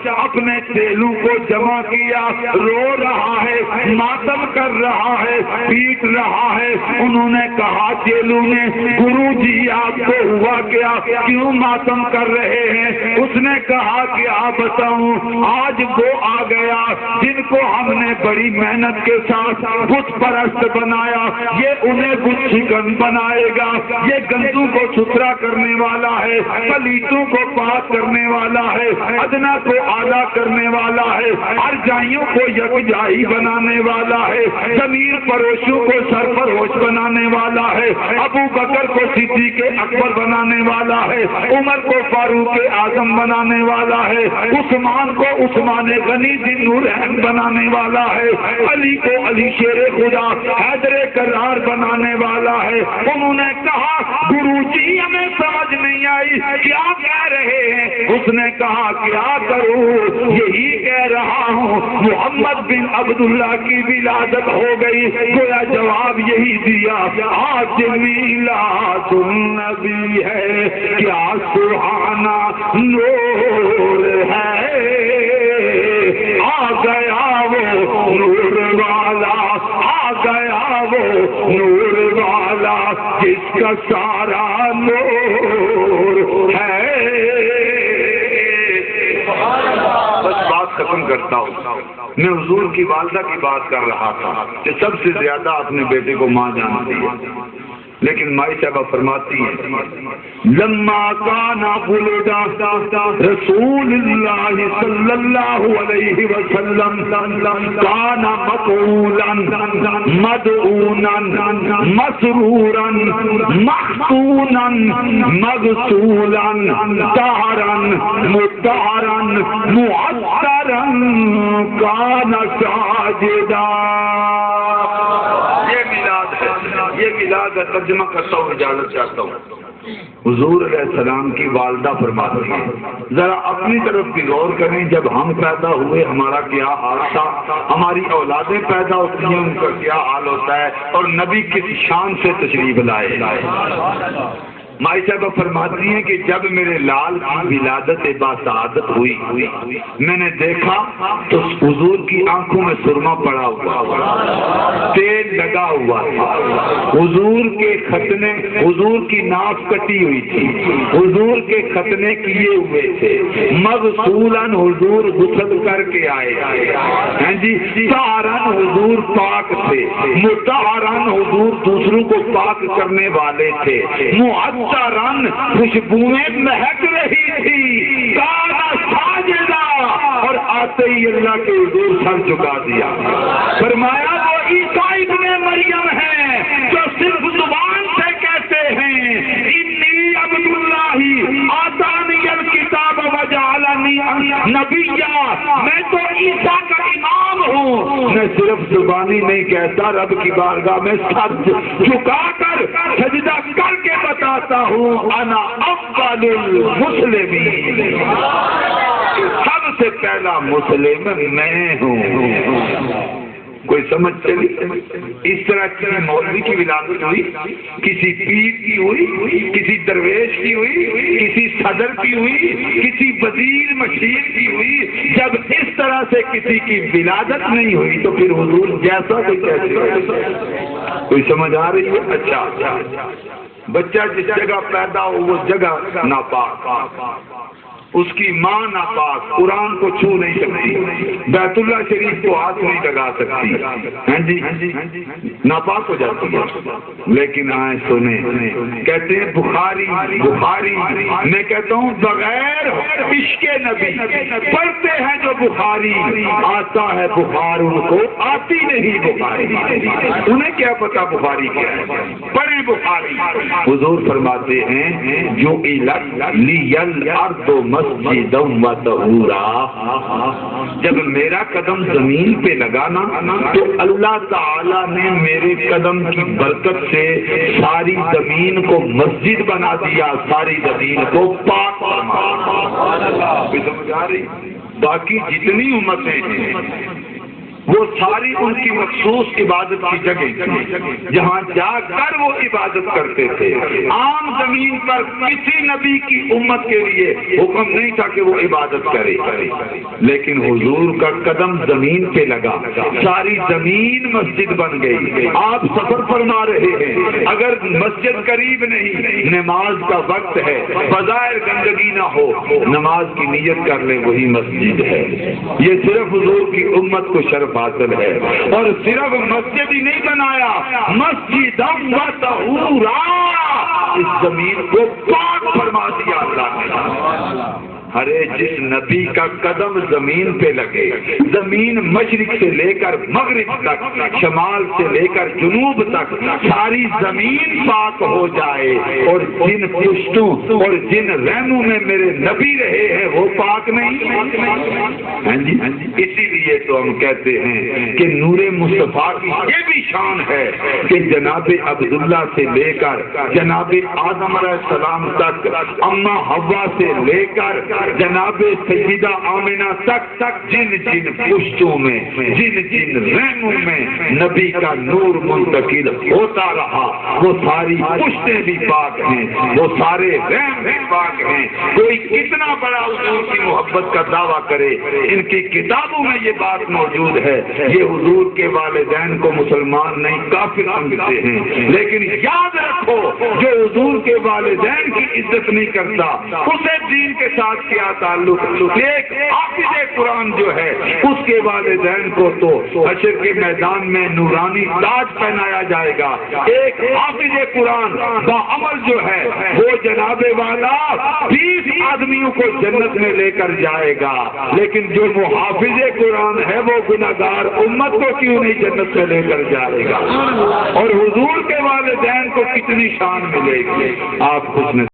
اپنے چیلوں کو جمع کیا، رو رہا ہے، ماتم کر رہا ہے، پیٹ رہا ہے۔ انہوں نے کہا چیلوں نے، گرو جی آپ کو ہوا کیا، کیوں ماتم کر رہے ہیں؟ اس نے کہا کہ آپ بتاؤں، آج وہ آ گیا جن کو ہم نے بڑی محنت کے ساتھ بت پرست بنایا، یہ انہیں بت شکن بنائے گا۔ یہ گندوں کو ستھرا کرنے والا ہے، پلیتوں کو پاک کرنے والا ہے، ادنا کو اعلیٰ کرنے والا ہے، ہر جائیوں کو یکجائی بنانے والا ہے، ضمیر پروشوں کو سرفروش بنانے والا ہے، ابو بکر کو صدیق اکبر بنانے والا ہے، عمر کو فاروق اعظم بنانے والا ہے، عثمان کو عثمان غنی ذی نورین بنانے والا ہے، علی کو علی شیر خدا حیدر کرار بنانے والا ہے۔ انہوں نے کہا گرو جی ہمیں سمجھ نہیں آئی کیا کہہ رہے ہیں؟ اس نے کہا کیا کروں، یہی کہہ رہا ہوں محمد بن عبداللہ کی ولادت ہو گئی۔ گویا جواب یہی دیا، آج میلاد النبی ہے، کیا سبحانہ نور ہے، آ گیا وہ نور والا، آ گیا وہ نور والا جس کا سارا نور ہے۔ بس بات ختم کرتا ہوں۔ میں حضور کی والدہ کی بات کر رہا تھا کہ سب سے زیادہ اپنے بیٹے کو ماں جانتی ہے، لیکن مائی صاحبہ فرماتی ہے لما کان ولد رسول اللہ صلی اللہ علیہ وسلم کان مقبولا مدعونا مسرورا مختونا مغسولا طاہرا مطہرا معطرا کان ساجدا۔ یہ میلاد کا ترجمہ کرتا ہوں، اجازت چاہتا ہوں۔ حضور علیہ السلام کی والدہ فرماتی ہیں ذرا اپنی طرف بھی غور کریں، جب ہم پیدا ہوئے ہمارا کیا حال تھا، ہماری اولادیں پیدا ہوتی ہیں ان کا کیا حال ہوتا ہے، اور نبی کس شان سے تشریف لائے۔ مائی صاحبہ فرماتی ہیں کہ جب میرے لال کی ولادت باسعادت ہوئی، میں نے دیکھا تو حضور کی آنکھوں میں سرما پڑا ہوا، تیل لگا ہوا تھا، حضور کے ختنے، حضور کی ناف کٹی ہوئی تھی، حضور کے ختنے کیے ہوئے تھے، مغسولاً حضور غسل کر کے آئے ہیں جی، طاہراً حضور پاک تھے، مطہراً حضور دوسروں کو پاک کرنے والے تھے، معطراً خوشبوئیں مہک رہی تھی، کانا ساجدہ، اور آتے ہی اللہ کے حضور سر جھکا دیا۔ فرمایا وہ عیسیٰ ابن مریم ہے جو صرف زبان سے کہتے ہیں انی عبداللہ آتانی الکتاب وجعلنی نبیا، میں تو عیسیٰ کا امام ہوں، میں صرف زبانی نہیں کہتا، رب کی بارگاہ میں سر جھکا کر سجدہ کر کے بتاتا ہوں انا اول المسلمین، سب سے پہلا مسلم میں ہوں۔ کوئی سمجھ چلی؟ اس طرح کسی مولوی کی ولادت ہوئی، کسی پیر کی ہوئی، کسی درویش کی ہوئی، کسی صدر کی ہوئی، کسی وزیر مشیر کی ہوئی، جب اس طرح سے کسی کی ولادت نہیں ہوئی تو پھر حضور جیسا کوئی کیسے؟ کوئی سمجھ آ رہی ہے؟ اچھا، بچہ جس جگہ پیدا ہو وہ جگہ ناپاک، اس کی ماں ناپاک، قرآن کو چھو نہیں سکتی، بیت اللہ شریف کو ہاتھ نہیں لگا سکتی، ہاں جی ناپاک ہو جاتی ہے۔ لیکن آئے سنیں، کہتے ہیں بخاری، میں کہتا ہوں بغیر عشق نبی پڑھتے ہیں جو بخاری، آتا ہے بخار ان کو آتی نہیں بخاری، انہیں کیا پتا بخاری کیا ہے، پڑھیں بخاری۔ حضور فرماتے ہیں جو لیل ارض مسجد و طہورا، جب میرا قدم زمین پہ لگانا تو اللہ تعالی نے میرے قدم کی برکت سے ساری زمین کو مسجد بنا دیا، ساری زمین کو پاک بنا دیا۔ سمجھ آ رہی؟ باقی جتنی امتیں ہیں وہ ساری ان کی مخصوص عبادت کی جگہ تھی جہاں جا کر وہ عبادت کرتے تھے۔ عام زمین پر کسی نبی کی امت کے لیے حکم نہیں تھا کہ وہ عبادت کرے، لیکن حضور کا قدم زمین پہ لگا، ساری زمین مسجد بن گئی۔ آپ سفر فرما رہے ہیں، اگر مسجد قریب نہیں، نماز کا وقت ہے، بظاہر گندگی نہ ہو، نماز کی نیت کر لیں، وہی مسجد ہے۔ یہ صرف حضور کی امت کو شرف حاصل ہے، اور صرف مسجد ہی نہیں بنایا، مسجد و طہورا، اس زمین کو پاک فرما دیا اللہ نے۔ ارے جس نبی کا قدم زمین پہ لگے، زمین مشرق سے لے کر مغرب تک، شمال سے لے کر جنوب تک ساری زمین پاک ہو جائے، اور جن پشتوں اور جن رحموں میں میرے نبی رہے ہیں وہ پاک نہیں؟ ہاں جی، اسی لیے تو ہم کہتے ہیں کہ نور مصطفیٰ کی یہ بھی شان ہے کہ جناب عبداللہ سے لے کر جناب آدم علیہ السلام تک، اما حوا سے لے کر جناب سیدہ آمنہ تک، جن جن پشتوں میں، جن جن رحموں میں نبی کا نور منتقل ہوتا رہا، وہ ساری پشتیں بھی پاک ہیں، وہ سارے رحم بھی پاک ہیں۔ کوئی کتنا بڑا حضور کی محبت کا دعویٰ کرے، ان کی کتابوں میں یہ بات موجود ہے، یہ حضور کے والدین کو مسلمان نہیں کافر سمجھتے ہیں، لیکن یاد رکھو جو حضور کے والدین کی عزت نہیں کرتا اسے دین کے ساتھ کیا تعلق؟ ایک حافظ قرآن جو ہے اس کے والدین کو تو حشر کے میدان میں نورانی تاج پہنایا جائے گا، ایک حافظ قرآن باعمل جو ہے وہ جناب والا 20 آدمیوں کو جنت میں لے کر جائے گا، لیکن جو محافظ قرآن ہے وہ گناہگار امت کو کیوں نہیں جنت میں لے کر جائے گا؟ اور حضور کے والدین کو کتنی شان ملے گی؟ آپ خوش نصیب